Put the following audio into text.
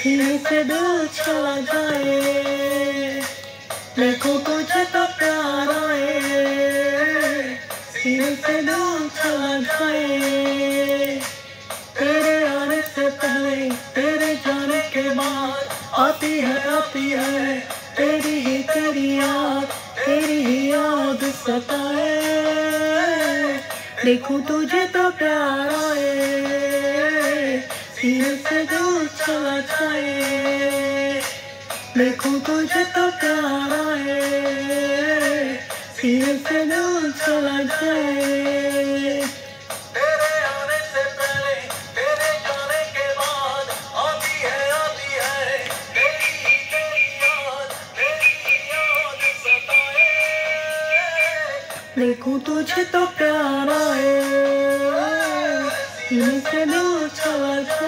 सीने से दिल चला जाए, देखो तुझे तो प्यार आए, सीने से दिल चला जाए। तेरे आने से पहले तेरे जाने के बाद आती है तेरी ही याद सताए। देखूं तुझे तो प्यार आए, सीने से दिल चला जाए। देखूं तुझे तो प्यार आए, सीने से दिल चला जाए। तेरे आने से पहले तेरे जाने के बाद आती है तेरी याद सताए। देखूं तुझे तो प्यार आए, सीने से दिल चला जाए।